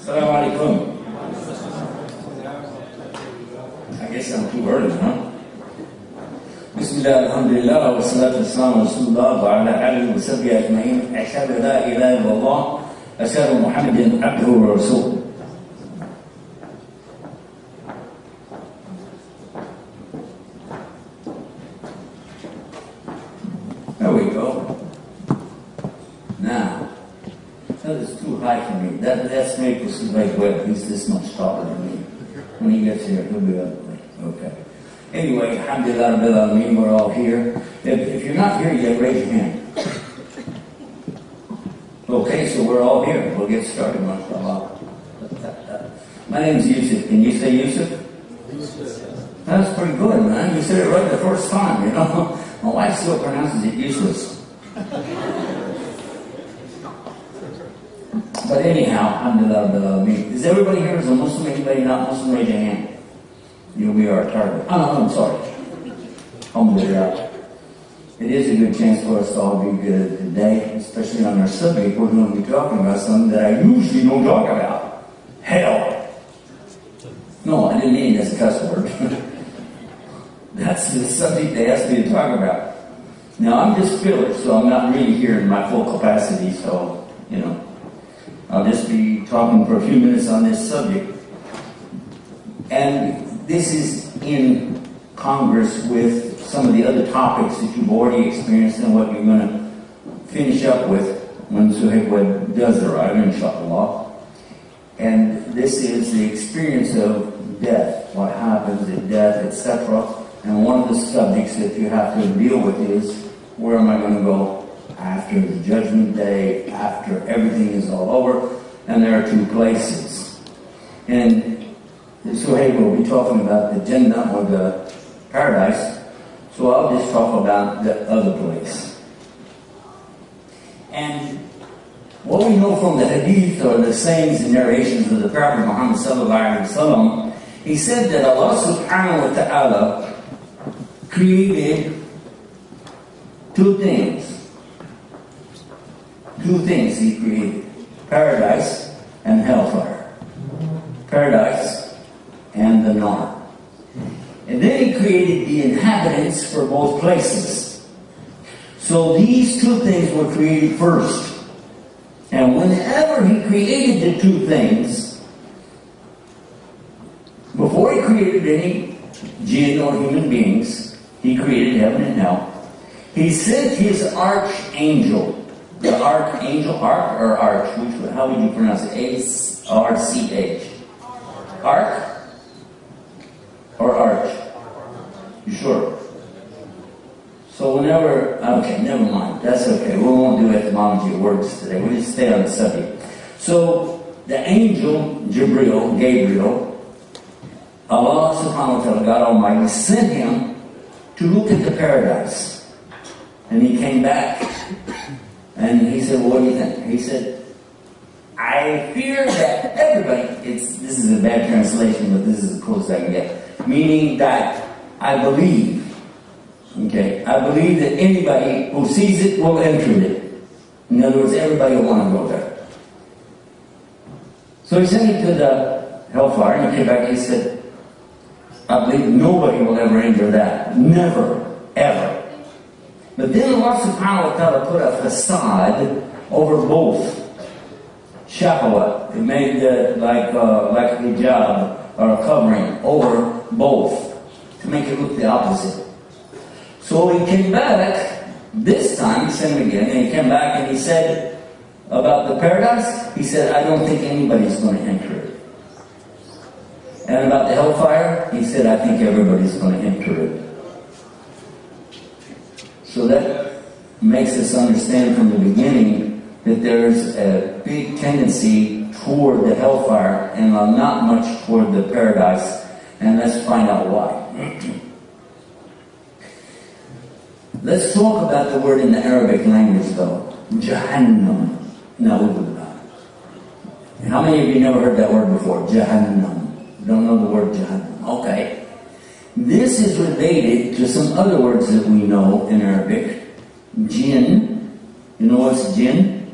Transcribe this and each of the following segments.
Assalamu alaikum. I guess I'm too early, huh? Bismillah, alhamdulillah, wa salatu wassalamu ala rasulullah wa ala alihi wa sahbihi ajma'in. Ashhadu an la ilaha illallah, ashhadu Muhammadan abduhu wa rasuluh. There we go. Now, that is too high for me. That's make this like well, he's this much taller than me. When he gets here, he'll be up. Okay. Anyway, alhamdulillah, rabbil alameen, we're all here. If you're not here yet, raise your hand. Okay, so we're all here. We'll get started, mashallah. My name is Yusuf. Can you say Yusuf? That's pretty good, man. You said it right the first time, you know. My wife still pronounces it useless. But anyhow, alhamdulillah, rabbil alameen. Is everybody here? Is a Muslim? Anybody not Muslim? Raise your hand. You'll be our target. Oh, no, I'm sorry. Alhamdulillah. It is a good chance for us to all be good today, especially on our subject. We're going to be talking about something that I usually don't talk about. Hell. No, I didn't mean it as a cuss word. That's the subject they asked me to talk about. Now, I'm just filler, so I'm not really here in my full capacity, so, you know, I'll just be talking for a few minutes on this subject. And this is in Congress with some of the other topics that you've already experienced and what you're going to finish up with when Suhaib does arrive, inshallah. And this is the experience of death, what happens at death, etc. And one of the subjects that you have to deal with is, where am I going to go after the judgment day, after everything is all over? And there are two places. And Suhaib will be talking about the Jannah or the paradise, so I'll just talk about the other place. And what we know from the hadith or the sayings and narrations of the Prophet Muhammad sallallahu alaihi wasallam, he said that Allah subhanahu wa ta'ala created two things. Two things he created: paradise and hellfire. Paradise and the Nar. And then he created the inhabitants for both places. So these two things were created first. And whenever he created the two things, before he created any jinn or human beings, he created heaven and hell. He sent his archangel. The archangel, arch or arch, how would you pronounce it? A-R-C-H. Arch? Or arch? You sure? So whenever, okay, never mind. That's okay. We won't do etymology of words today. We'll just stay on the subject. So the angel, Gabriel, Allah subhanahu wa ta'ala, God Almighty, sent him to look at the paradise. And he came back. And he said, well, what do you think? He said, I fear that everybody, this is a bad translation, but this is as close as I can get. Meaning that I believe, okay, I believe that anybody who sees it will enter it. In other words, everybody will want to go there. So he sent him to the hellfire, and he came back and he said, I believe nobody will ever enter that. Never, ever. But then Allah subhanahu wa ta'ala put a facade over both. Shahwa, it made like a hijab or a covering over both to make it look the opposite. So he came back, this time he sent him again, and he came back and he said about the paradise, he said, I don't think anybody's going to enter it. And about the hellfire, he said, I think everybody's going to enter it. So that makes us understand from the beginning that there's a big tendency toward the hellfire and not much toward the paradise. And let's find out why. Let's talk about the word in the Arabic language though. Jahannam. Na'udhu. How many of you never heard that word before? Jahannam. Don't know the word Jahannam. Okay. This is related to some other words that we know in Arabic. Jinn. You know what's jinn?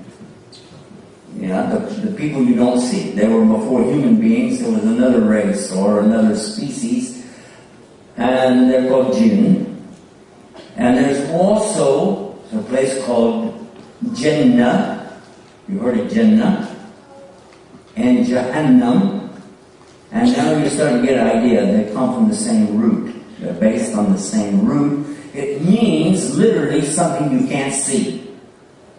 You know, the people you don't see. They were before human beings. There was another race or another species, and they're called jinn. And there's also a place called Jannah. You heard of Jannah? And Jahannam. And now you're starting to get an idea. They come from the same root. They're based on the same root. It means literally something you can't see.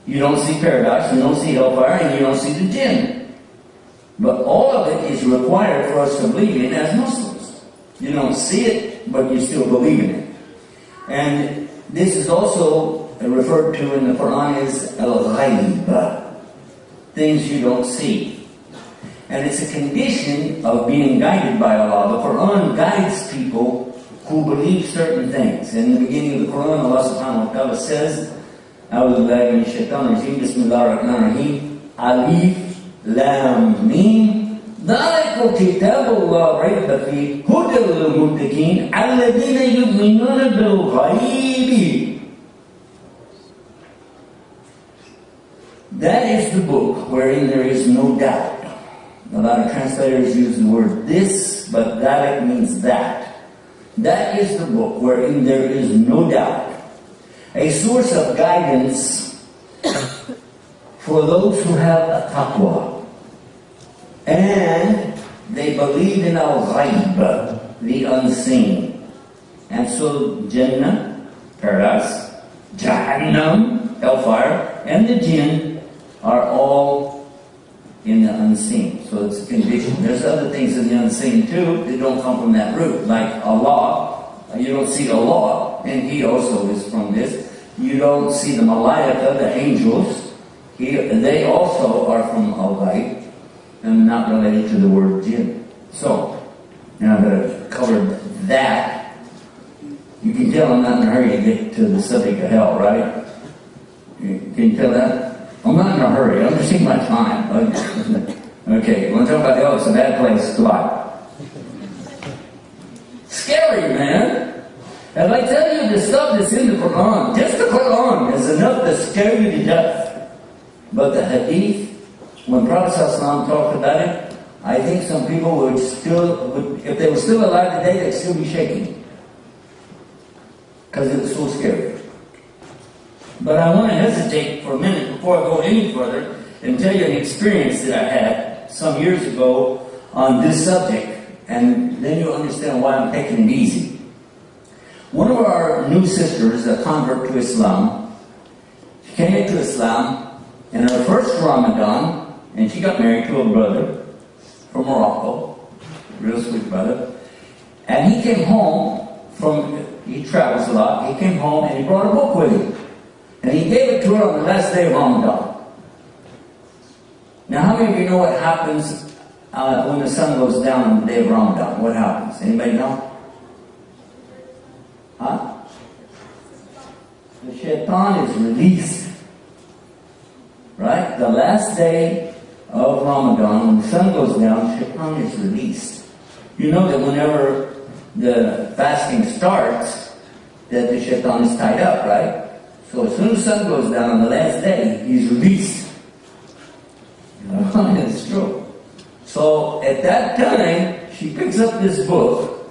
You don't see paradise, you don't see hellfire, and you don't see the jinn. But all of it is required for us to believe in as Muslims. You don't see it, but you still believe in it. And this is also referred to in the Quran as al-ghayb, things you don't see. And it's a condition of being guided by Allah. The Quran guides people who believe certain things. In the beginning of the Quran, Allah subhanahu wa ta'ala says, أعوذ بالله من الشيطان الرجيم بسم الله الرحمن الرحيم ألف لام ميم ذلك كتاب الله ريب فيه هدى للمتقين الذين يؤمنون بالغيب. That is the book wherein there is no doubt. A lot of translators use the word this, but that means that. That is the book wherein there is no doubt. A source of guidance for those who have a taqwa. And they believe in al-ghayb, the unseen. And so Jannah, paradise, Jahannam, hellfire, and the jinn are all in the unseen. So it's a condition. There's other things in the unseen too that don't come from that root, like Allah. You don't see Allah, and He also is from this. You don't see the malaika, the angels. They also are from al-ghayb and not related to the word jinn. So, now that I've covered that, you can tell I'm not in a hurry to get to the subject of hell, right? Can you tell that? I'm not in a hurry. I'm just taking my time. Okay, when I talk about hell, it's a bad place to lie. Scary, man. If I tell you the stuff that's in the Quran, just the Quran is enough to scare you to death. But the Hadith, when Prophet ﷺ talked about it, I think some people would still, if they were still alive today, they'd still be shaking. Because it was so scary. But I want to hesitate for a minute before I go any further and tell you an experience that I had some years ago on this subject, and then you'll understand why I'm taking it easy. One of our new sisters, a convert to Islam, she came into Islam in her first Ramadan, and she got married to a brother from Morocco, real sweet brother. And he came home he travels a lot, he came home and he brought a book with him. And he gave it to her on the last day of Ramadan. Now, how many of you know what happens when the sun goes down on the day of Ramadan? What happens? Anybody know? Huh? The shaitan is released. Right? The last day of Ramadan, when the sun goes down, shaitan is released. You know that whenever the fasting starts, that the shaitan is tied up, right? So as soon as the sun goes down on the last day, he's released. It's true. So at that time, she picks up this book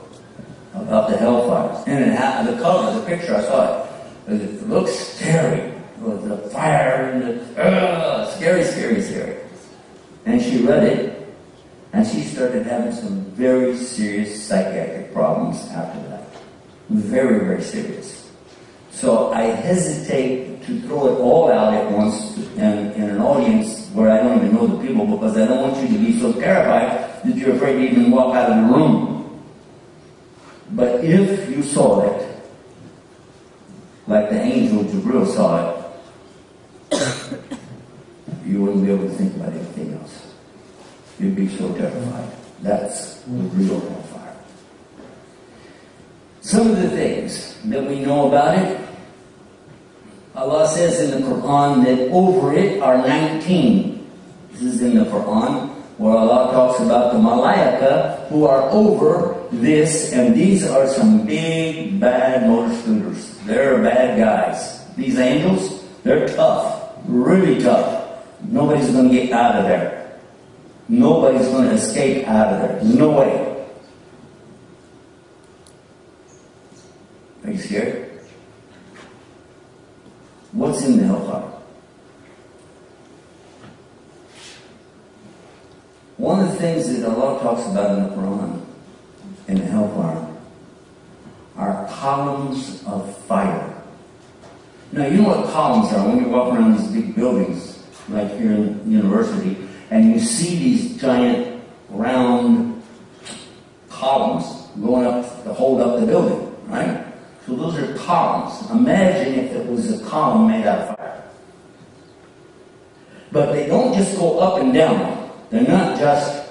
about the hellfires. And the cover, the picture, I saw it. It looks scary. With the fire and the scary, scary, scary. And she read it, and she started having some very serious psychiatric problems after that. Very, very serious. So I hesitate to throw it all out at once in an audience where I don't even know the people, because I don't want you to be so terrified that you're afraid to even walk out of the room. But if you saw it, like the angel Jibril saw it, you wouldn't be able to think about anything else. You'd be so terrified. That's the real hellfire. Some of the things that we know about it, Allah says in the Quran that over it are 19. This is in the Quran where Allah talks about the malaika who are over this, and these are some big, bad motor scooters. They're bad guys. These angels, they're tough, really tough. Nobody's going to get out of there. Nobody's going to escape out of there. There's no way. Are you scared? What's in the hellfire? One of the things that Allah talks about in the Quran, in the hellfire, are columns of fire. Now, you know what columns are when you walk around these big buildings, like here in the university, and you see these giant round columns going up to hold up the building, right? So those are columns. Imagine if it was a column made out of fire. But they don't just go up and down. They're not just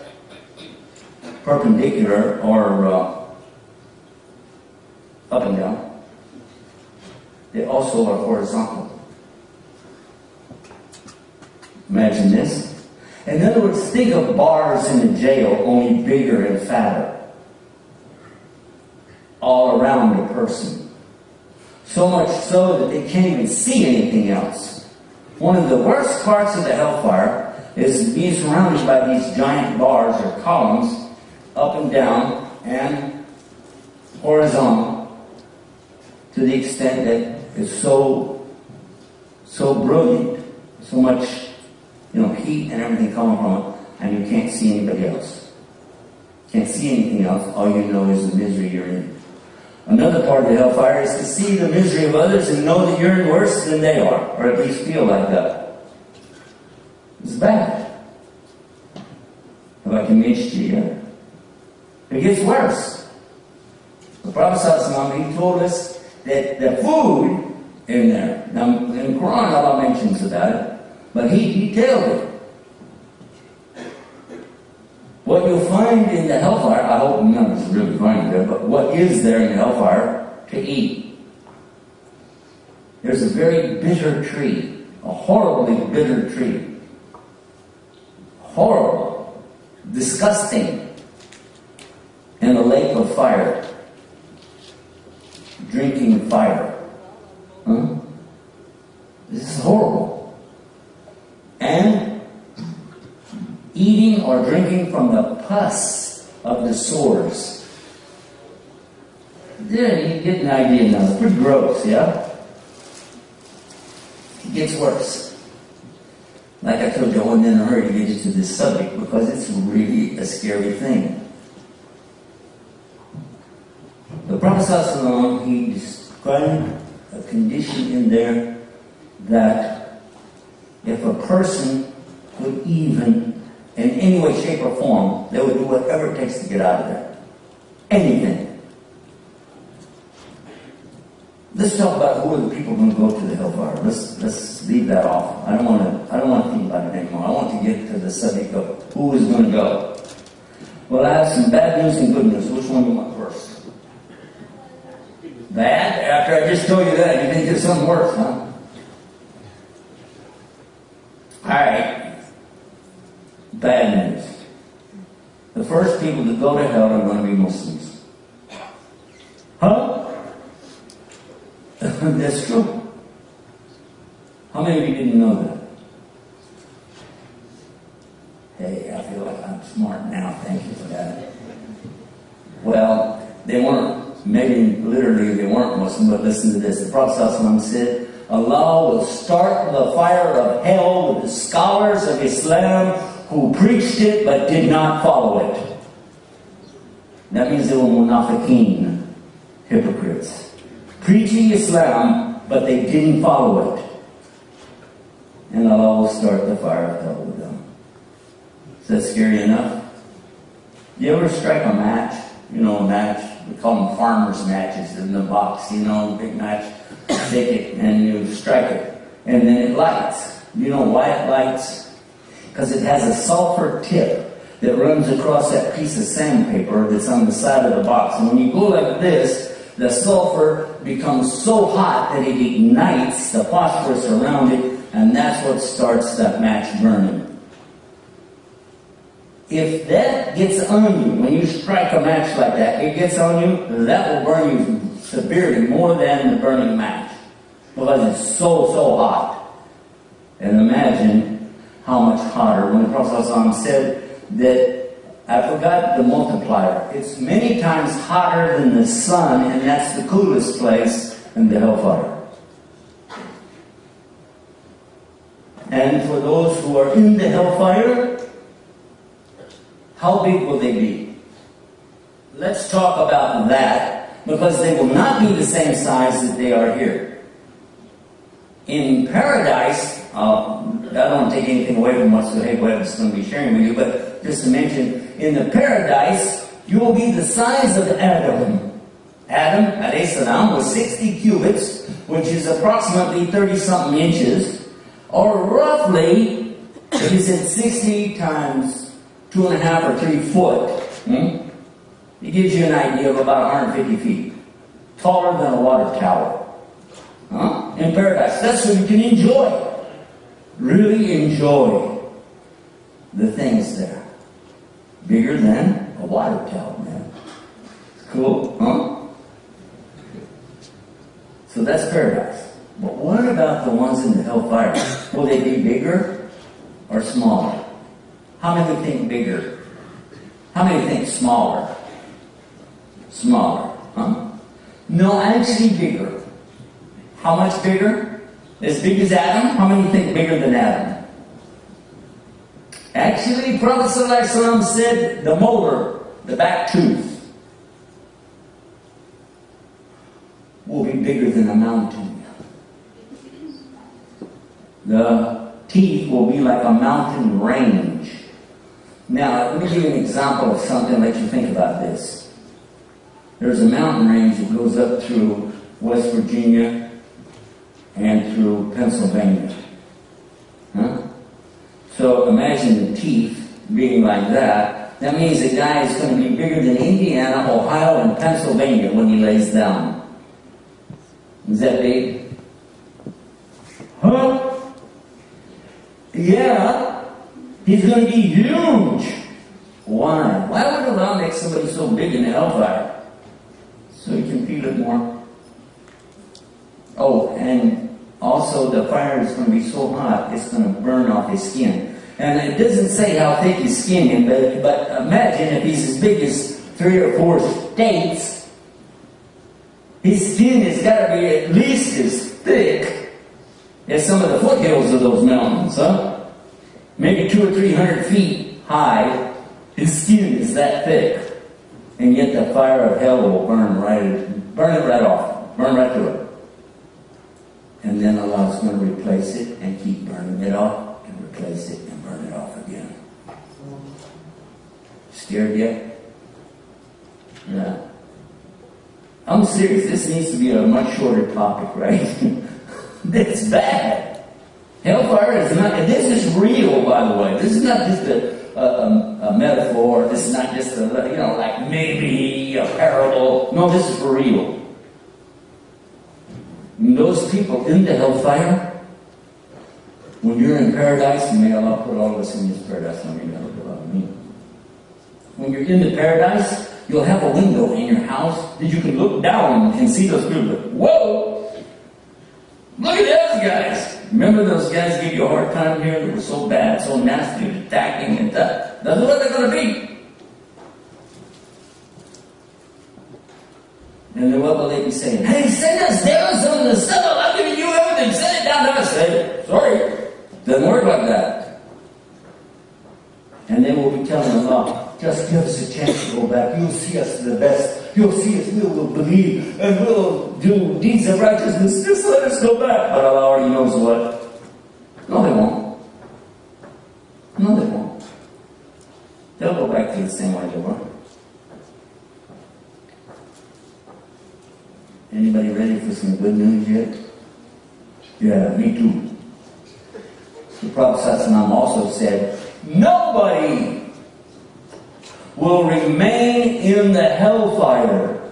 perpendicular or up and down. They also are horizontal. Imagine this. In other words, think of bars in a jail, only bigger and fatter, all around the person. So much so that they can't even see anything else. One of the worst parts of the hellfire is being surrounded by these giant bars or columns, up and down and horizontal, to the extent that it's so brilliant, so much heat and everything coming from it, and you can't see anybody else. Can't see anything else. All you know is the misery you're in. Another part of the hellfire is to see the misery of others and know that you're in worse than they are, or at least feel like that. It's bad. Have I convinced you yet? It gets worse. The Prophet ﷺ, he told us that the food in there, now in the Quran Allah mentions about it, but he detailed it. What you'll find in the hellfire, I hope none of us really find it there, but what is there in the hellfire to eat? There's a very bitter tree, a horribly bitter tree. Horrible, disgusting, and a lake of fire. Drinking fire. Huh? This is horrible. And eating or drinking from the pus of the sores. There, you get an idea now. It's pretty gross, yeah? It gets worse. Like I told you, I wasn't in a hurry to get into this subject because it's really a scary thing. The Prophet ﷺ, he described a condition in there that if a person could even, in any way, shape, or form, they would do whatever it takes to get out of there. Anything. Let's talk about who are the people going to go to the hellfire. Let's leave that off. I don't want to think about it anymore. I want to get to the subject of who is going to go. Well, I have some bad news and good news. Which one do you want first? Bad? After I just told you that, you think there's something worse, huh? Alright. Bad news. The first people to go to hell are going to be Muslims. Huh? That's true. How many of you didn't know that? Hey, I feel like I'm smart now. Thank you for that. Well, they weren't, maybe literally they weren't Muslim, but listen to this. The Prophet ﷺ said, Allah will start the fire of hell with the scholars of Islam who preached it but did not follow it. That means they were munafiqeen, hypocrites. Preaching Islam, but they didn't follow it. And Allah will start the fire of hell with them. Is that scary enough? You ever strike a match? You know, a match, we call them farmers' matches in the box, you know, big match, take it and you strike it. And then it lights. You know why it lights? Because it has a sulfur tip that runs across that piece of sandpaper that's on the side of the box. And when you go like this, the sulfur becomes so hot that it ignites the phosphorus around it, and that's what starts that match burning. If that gets on you, when you strike a match like that, it gets on you, that will burn you severely, more than the burning match. Because it's so hot. And imagine how hotter. When the Prophet ﷺ said that, I forgot the multiplier, it's many times hotter than the sun, and that's the coolest place in the hellfire. And for those who are in the hellfire, how big will they be? Let's talk about that, because they will not be the same size that they are here. In paradise, I don't want to take anything away from what Suhaib Webb is going to be sharing with you, but just to mention, in the paradise, you will be the size of Adam. Adam, alayhi salam, was 60 cubits, which is approximately 30-something inches, or roughly, if you said 60 times 2.5 or 3 foot, it gives you an idea of about 150 feet. Taller than a water tower. In paradise. That's what you can enjoy. Really enjoy the things there. Bigger than a water tower, man. Cool, huh? So that's paradise. But what about the ones in the hellfire? Will they be bigger or smaller? How many think bigger? How many think smaller? Smaller, huh? No, actually bigger. How much bigger? As big as Adam? How many think bigger than Adam? Actually, Prophet ﷺ said the molar, the back tooth, will be bigger than a mountain. The teeth will be like a mountain range. Now, let me give you an example of something, let you think about this. There's a mountain range that goes up through West Virginia and through Pennsylvania. So imagine the teeth being like that. That means the guy is going to be bigger than Indiana, Ohio, and Pennsylvania when he lays down. Is that big? Huh? Yeah. He's going to be huge. Why? Why would Allah make somebody so big in the hellfire? So you can feel it more. Oh, and also the fire is going to be so hot, it's going to burn off his skin. And it doesn't say how thick his skin is, but imagine if he's as big as 3 or 4 states, his skin has got to be at least as thick as some of the foothills of those mountains, huh? Maybe 200 or 300 feet high, his skin is that thick. And yet the fire of hell will burn it right off, burn right through it. And then Allah is going to replace it and keep burning it off and replace it and burn it off again. Scared yet? Yeah. I'm serious. This needs to be a much shorter topic, right? That's bad. Hellfire is not, this is real, by the way. This is not just a metaphor. This is not just like maybe a parable. No, this is for real. And those people in the hellfire, when you're in paradise, and may Allah put all of us in His paradise, let me never go out of me. When you're in the paradise, you'll have a window in your house that you can look down and see those people. Whoa! Look at those guys! Remember those guys gave you a hard time here that were so bad, so nasty, attacking and that? That's what they're going to be. And then what will they be saying? Hey, send us down some of the stuff. I'm giving you everything. Send it down to us. Say, sorry. Doesn't work like that. And then we'll be telling Allah, just give us a chance to go back. You'll see us the best. You'll see us. We will believe. And we'll do deeds of righteousness. Just let us go back. But Allah already knows what. No, they won't. No, they won't. They'll go back to the same way they were. Anybody ready for some good news yet? Yeah, me too. The Prophet ﷺ also said, nobody will remain in the hellfire.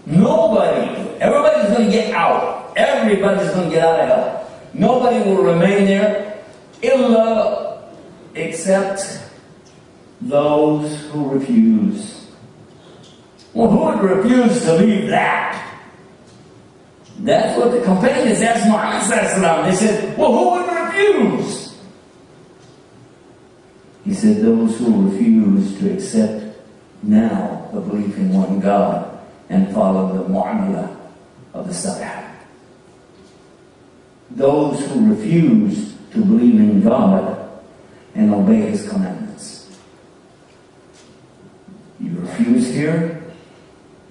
Nobody. Everybody's going to get out. Everybody's going to get out of hell. Nobody will remain there except those who refuse. Well, who would refuse to leave that? That's what the companions asked Muhammad ﷺ. They said, well, who would refuse? He said, those who refuse to accept now the belief in one God and follow the mu'amala of the Sabbath. Those who refuse to believe in God and obey His commandments. You refuse here,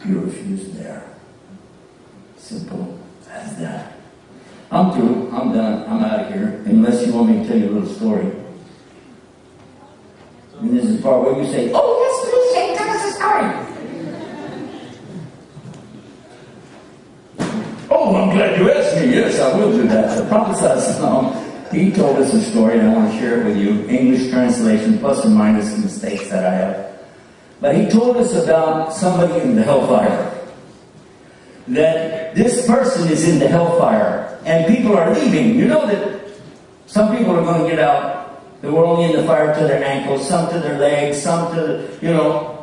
you refuse there. Simple as that. I'm through. I'm done. I'm out of here. Unless you want me to tell you a little story. And this is the part where you say, oh yes, please, Jake, tell us a story. Oh, I'm glad you asked me. Yes, I will do that. The Prophet, he told us a story, and I want to share it with you. English translation, plus or minus mistakes that I have. But he told us about somebody in the hellfire. That this person is in the hellfire, and people are leaving. You know that some people are going to get out. They were only in the fire to their ankles, some to their legs, some to,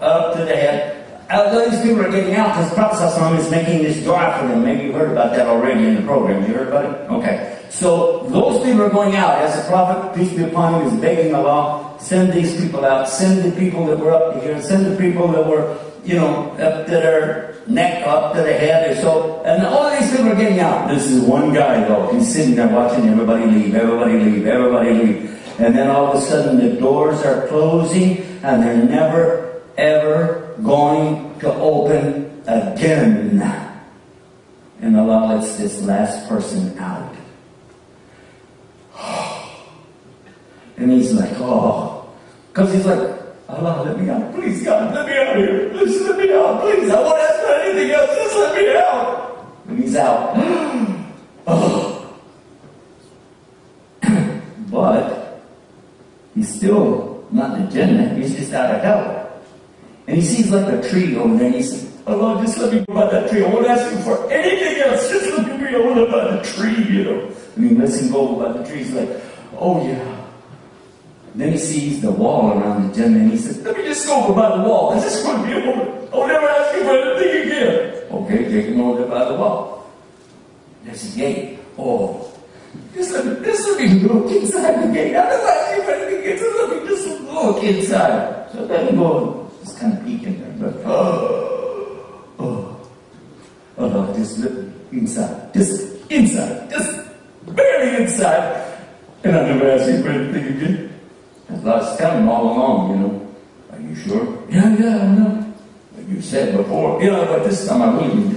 up to the head. These people are getting out because the Prophet is making this dua for them. Maybe you heard about that already in the program. You heard about it? Okay. So those people are going out. As the Prophet, peace be upon him, is begging Allah, send these people out. Send the people that were up to here. Send the people that were, up to their neck, up to the head, or so. And all of these people are getting out. This is one guy, though. He's sitting there watching everybody leave, everybody leave, everybody leave. And then all of a sudden the doors are closing and they're never, ever going to open again. And Allah lets this last person out. And he's like, oh. Because he's like, Allah, let me out. Please, God, let me out of here. Please, let me out. Please, I won't ask for anything else. Just let me out. And he's out. Oh. But he's still not in Jannah. He's just out of hell. And he sees like a tree over there. And he says, Allah, just let me go by that tree. I won't ask you for anything else. Just let me go by the tree, And he lets him go by the tree. He's like, oh yeah. Then he sees the wall around the Jannah. And he says, let me just go by the wall. I just want to be a woman. I'll never ask you for anything again. Okay, take him over by the wall. There's a gate. Oh. Just let me look inside the gate. I don't ask you for anything. Just look inside. So let him go. Just kind of peek in there. But, no, just look inside. Just inside. Just barely inside. And I never ask you for anything again. I was telling him all along, Are you sure? Yeah, I know. Like you said before. But this time I really mean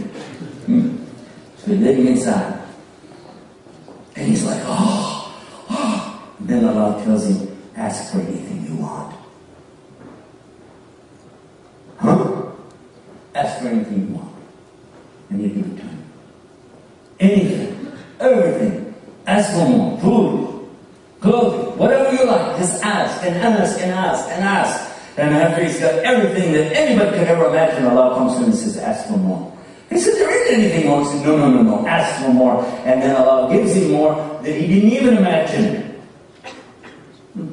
it. So he let him inside. And he's like, oh. And then Allah tells him, ask for anything you want. Huh? Ask for anything you want. And you give it to him. Anything. Everything. Ask for more. Food. Clothing. Whatever you like. Just ask and ask and ask and ask. And after he's got everything that anybody could ever imagine, Allah comes to him and says, ask for more. He said, there isn't anything more. He said, no. Ask for more. And then Allah gives him more that he didn't even imagine.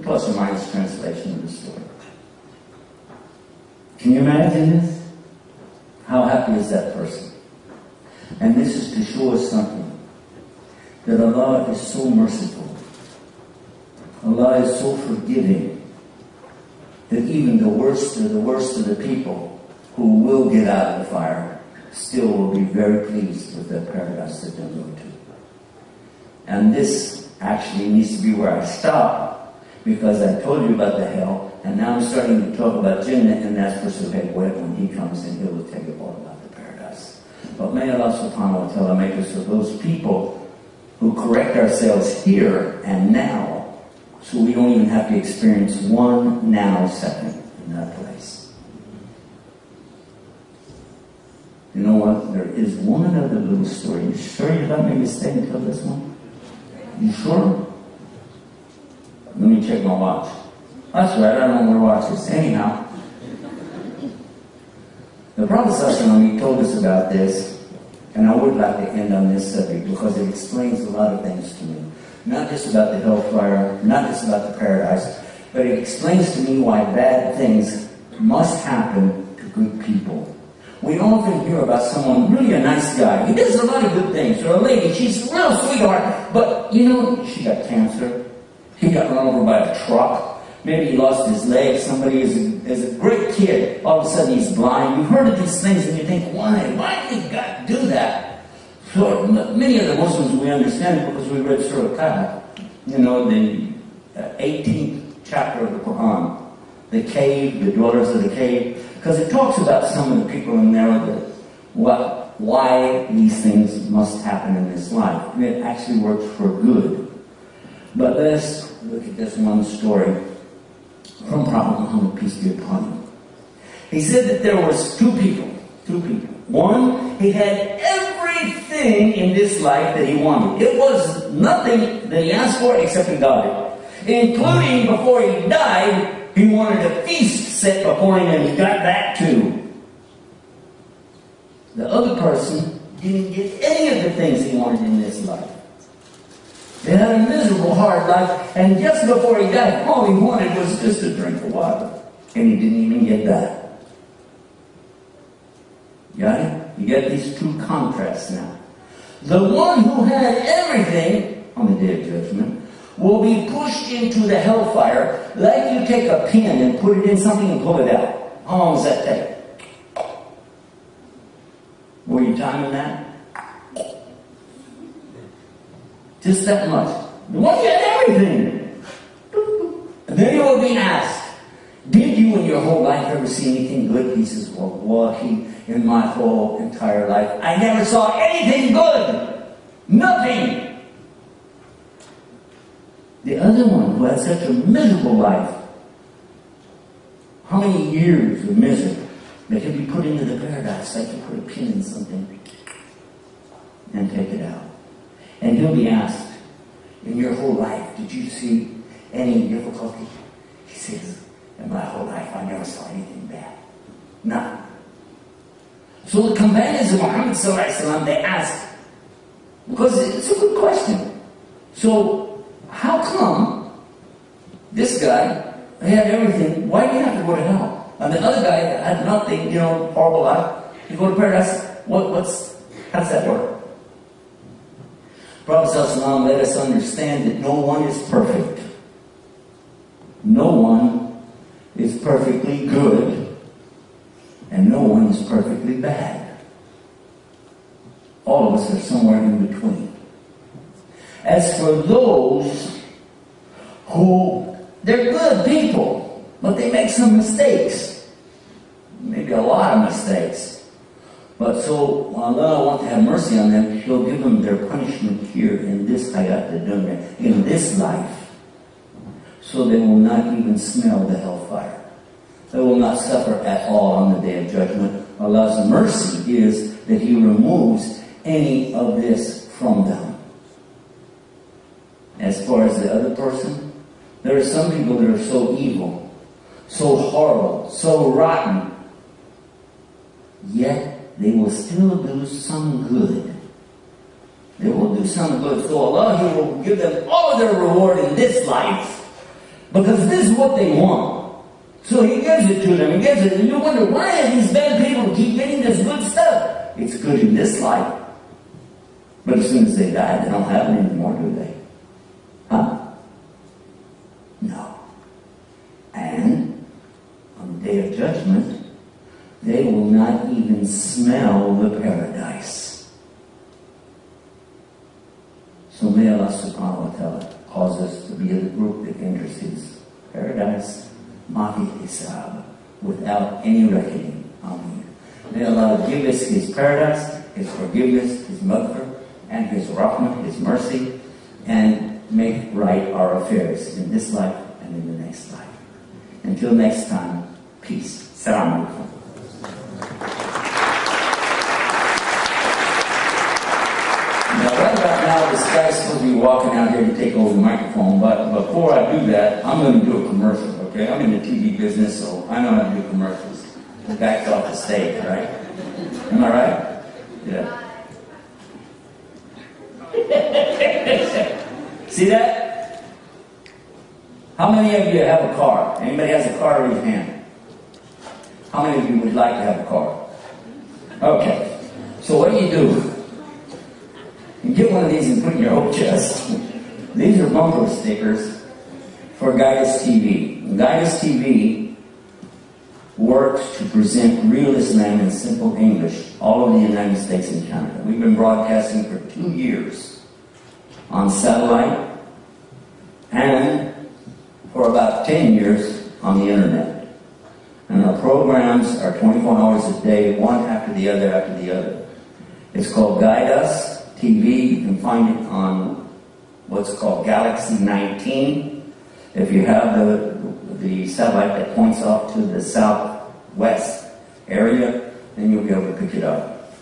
Plus or minus translation of the story. Can you imagine this? How happy is that person? And this is to show us something. That Allah is so merciful. Allah is so forgiving. That even the worst of the people who will get out of the fire still will be very pleased with the paradise that they'll go to. And this actually needs to be where I stop, because I told you about the hell, and now I'm starting to talk about Jannah, and that's for Suhaib when he comes and he will tell you all about the paradise. But may Allah subhanahu wa ta'ala make us of those people who correct ourselves here and now, so we don't even have to experience one nanosecond in that place. You know what? There is one other little story. You sure you're not going to stay until this one? You sure? Let me check my watch. That's right, I don't know where watch is. Anyhow, the Prophet ﷺ, he told us about this, and I would like to end on this subject because it explains a lot of things to me. Not just about the hellfire, not just about the paradise, but it explains to me why bad things must happen to good people. We often hear about someone, really a nice guy. He does a lot of good things. Or a lady, she's a real sweetheart. But, she got cancer. He got run over by a truck. Maybe he lost his leg. Somebody is a great kid. All of a sudden he's blind. You've heard of these things and you think, why? Why did God do that? So many of the Muslims, we understand it because we read Surah Kahf. You know, the 18th chapter of the Quran. The cave, the dwellers of the cave. Because it talks about some of the people in there, why these things must happen in this life. And it actually works for good. But let's look at this one story from Prophet Muhammad, peace be upon him. He said that there was two people. One, he had everything in this life that he wanted. It was nothing that he asked for except he got it. Including before he died, he wanted a feast set before him and he got that too. The other person didn't get any of the things he wanted in this life. They had a miserable, hard life, and just before he died, all he wanted was just a drink of water. And he didn't even get that. Got it? You get these two contrasts now. The one who had everything on the day of judgment will be pushed into the hellfire like you take a pin and put it in something and pull it out. How long does that take? Were you timing that? Just that much. The one who had everything. And then you will be asked, did you in your whole life ever see anything good? He says, well, wallahi, in my whole entire life, I never saw anything good. Nothing. The other one who had such a miserable life, how many years of misery that can be put into the paradise like you put a pin in something and take it out. And he'll be asked, in your whole life, did you see any difficulty? He says, in my whole life, I never saw anything bad. None. So the companions of Muhammad ﷺ, they asked, because it's a good question. So, how come this guy, he had everything, why do you have to go to hell? And the other guy had nothing, horrible life. You go to paradise, how does that work? Prophet ﷺ let us understand that no one is perfect. No one is perfectly good, and no one is perfectly bad. All of us are somewhere in between. As for those who, they're good people, but they make some mistakes. Maybe a lot of mistakes. But so Allah wants to have mercy on them. He'll give them their punishment here in this hayat dunya, in this life. So they will not even smell the hellfire. They will not suffer at all on the day of judgment. Allah's mercy is that He removes any of this from them. As far as the other person, there are some people that are so evil, so horrible, so rotten, yet they will still do some good. They will do some good. So Allah, He will give them all of their reward in this life. Because this is what they want. So He gives it to them. He gives it. And you wonder, why are these bad people keep getting this good stuff? It's good in this life. But as soon as they die, they don't have it anymore, do they? Huh? No. And on the day of judgment, they will not even smell the paradise. So may Allah subhanahu wa ta'ala cause us to be the group that enters His paradise, mafi hisab, without any reckoning. Amen. May Allah give us His paradise, His forgiveness, His maghfirah, and His rahmah, His mercy, and make right our affairs in this life and in the next life. Until next time, peace. Assalamu alaikum. Now this guy's supposed to be walking out here to take over the microphone, but before I do that, I'm going to do a commercial, okay? I'm in the TV business, so I know how to do commercials. The guy's off the stage, right? Am I right? Yeah. See that? How many of you have a car? Anybody has a car, raise your hand. How many of you would like to have a car? Okay. So what do? You get one of these and put it in your oak chest. These are bumper stickers for Guidus TV. Guidus TV works to present real Islam in simple English all over the United States and Canada. We've been broadcasting for 2 years on satellite and for about 10 years on the internet. And our programs are 24 hours a day, one after the other after the other. It's called Guidus TV. You can find it on what's called Galaxy 19. If you have the satellite that points off to the southwest area, then you'll be able to pick it up.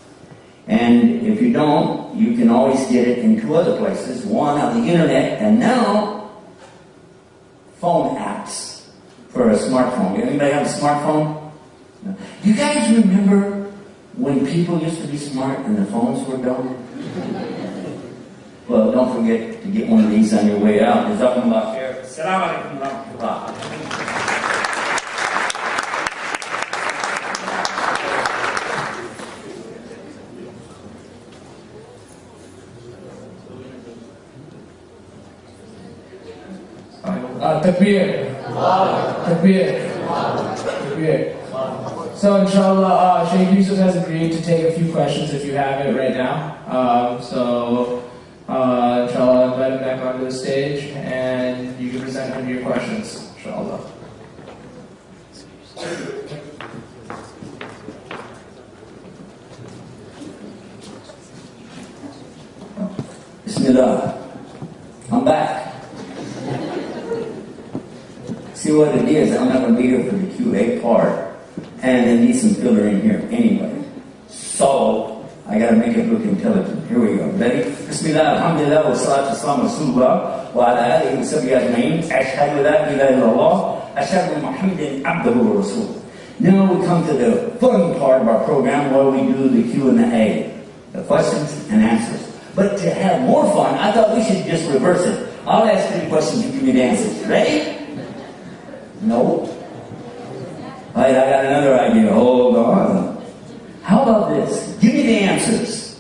And if you don't, you can always get it in 2 other places. One on the internet, and now phone apps for a smartphone. Anybody have a smartphone? Do you guys remember when people used to be smart and the phones were dumb? Well, don't forget to get one of these on your way out. Jazakumullah khair. Assalamu alaikum wa rahmatullah. Takbir. Takbir. Takbir. So inshallah, Sheikh Yusuf has agreed to take a few questions if you have it right now. Inshallah, invite him back onto the stage and you can present him your questions, inshallah. Bismillah. I'm back. See what it is, I'm not going to be here for the QA part, and I need some filler in here anyway. So, I got to make it look intelligent. Here we go. Ready? Bismillah, alhamdulillah, wa salatu wassalamu rasulullah, wa ala alihi wa sahbihi ajma'in, ashhadu la ilaha illallah, ashhadu Muhammadan abduhu wa rasuluh. Now we come to the fun part of our program where we do the Q&A, the questions and answers. But to have more fun, I thought we should just reverse it. I'll ask 3 questions, you give me the answers. Ready? No. Alright, I got another idea. Hold on. How about this? Give me the answers.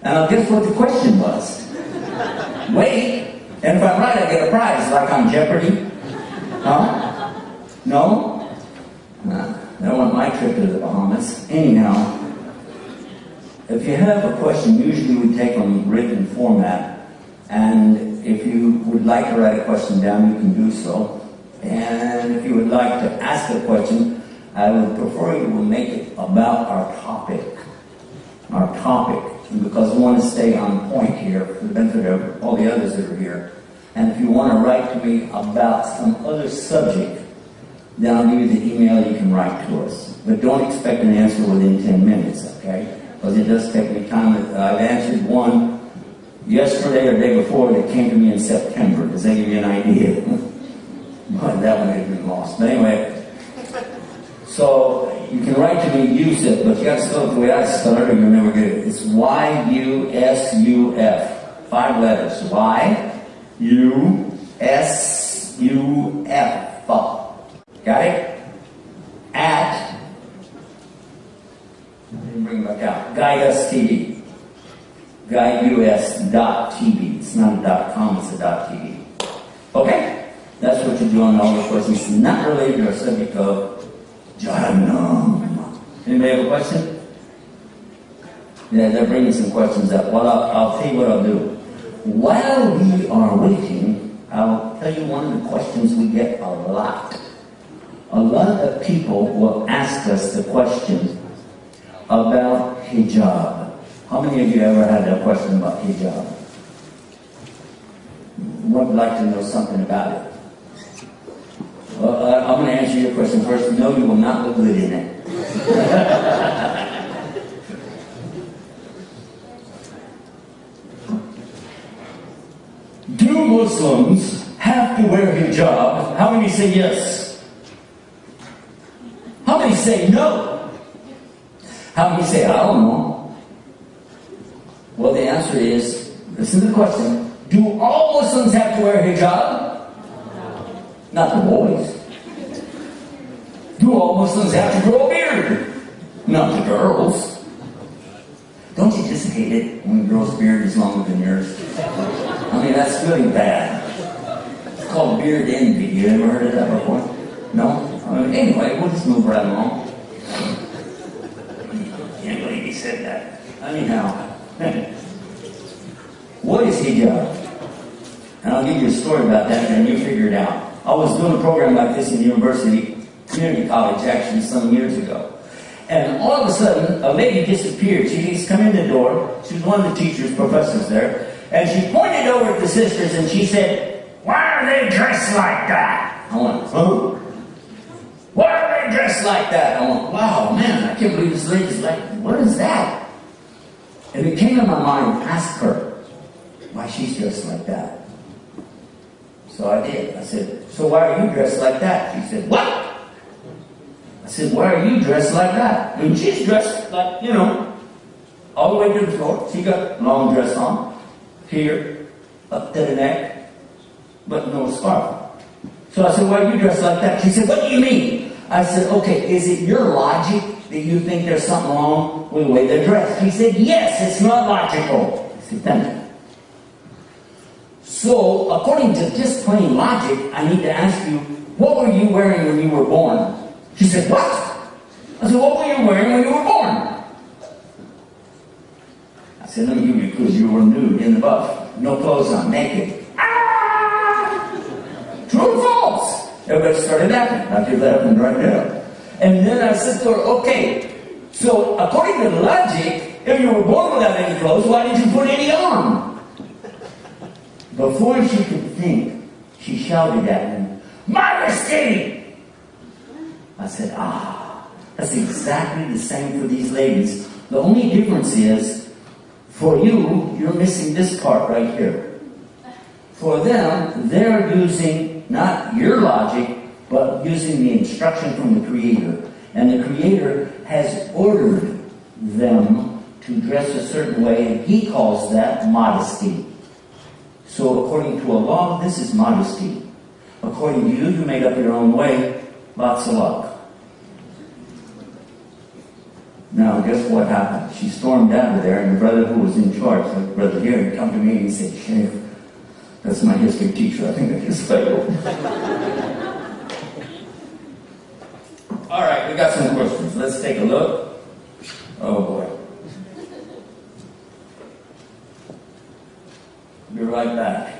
And I'll guess what the question was. Wait. And if I'm right, I get a prize, like on Jeopardy. Huh? No? I don't want my trip to the Bahamas. Anyhow, if you have a question, usually we take them written format. And if you would like to write a question down, you can do so. And if you would like to ask a question, I would prefer you will make it about our topic. Our topic. Because we want to stay on point here for the benefit of all the others that are here. And if you want to write to me about some other subject, then I'll give you the email you can write to us. But don't expect an answer within 10 minutes, okay? Because it does take me time. I've answered one yesterday or the day before that came to me in September. Does that give you an idea? But that one had been lost. But anyway, so you can write to me Yusuf, but you got to spell it the way I spell it or you'll never get it. It's Y-U-S-U-F. 5 letters. Y-U-S-U-F. Got it? At, let me bring it back out, Guidus TV. GuideUS.tv. It's not a .com, it's a .tv. Okay? That's what you do on all the questions. Not related to our subject of Jahannam. Anybody have a question? Yeah, they're bringing some questions up. Well, I'll tell you what I'll do. While we are waiting, I'll tell you one of the questions we get a lot. A lot of people will ask us the question about hijab. How many of you ever had a question about hijab? Would like to know something about it? Well, I'm going to answer your question first. No, you will not look good in it. Do Muslims have to wear hijab? How many say yes? How many say no? How many say, I don't know? Well, the answer is, listen to the question. Do all Muslims have to wear hijab? Not the boys. Do all Muslims have to grow a beard? Not the girls. Don't you just hate it when a girl's beard is longer than yours? I mean, that's really bad. called beard envy. You ever heard of that before? No? Anyway, we'll just move right along. Can't believe he said that. Anyhow, what is hijab? And I'll give you a story about that, and you figure it out. I was doing a program like this in the university, community college, actually, some years ago. And all of a sudden, a lady disappeared. She's come in the door. She was one of the teachers, professors there. And she pointed over at the sisters and she said, "Why are they dressed like that?" I went, "Who? Why are they dressed like that?" I went, "Wow, man, I can't believe this lady's like, what is that?" And it came to my mind, ask her why she's dressed like that. So I did. I said, "So why are you dressed like that?" She said, "What?" I said, "Why are you dressed like that?" And she's dressed like, all the way to the floor. She got long dress on, here, up to the neck, but no scarf. So I said, "Why are you dressed like that?" She said, "What do you mean?" I said, "Okay, is it your logic that you think there's something wrong with the way they're dressed?" She said, "Yes, it's not logical." I said, "Thank you." So, according to just plain logic, I need to ask you, what were you wearing when you were born? She said, "What?" I said, "What were you wearing when you were born?" I said, "Let me give you a clue. You were nude in the buff. No clothes on, naked." Ah! True or false? Everybody started laughing. I did that and right there. And then I said to her, "Okay, so according to the logic, if you were born without any clothes, why did you put any on?" Before she could think, she shouted at me, "Modesty!" I said, that's exactly the same for these ladies. The only difference is, for you, you're missing this part right here. For them, they're using not your logic, but using the instruction from the Creator. And the Creator has ordered them to dress a certain way, and He calls that modesty. So according to Allah, this is modesty. According to you, you made up your own way. Lots of luck. Now, guess what happened? She stormed out of there, and the brother who was in charge, like Brother here, he come to me and he said, "Sheikh, that's my history teacher. I think I just failed." All right, we got some questions. Let's take a look. Oh, boy. Be right back.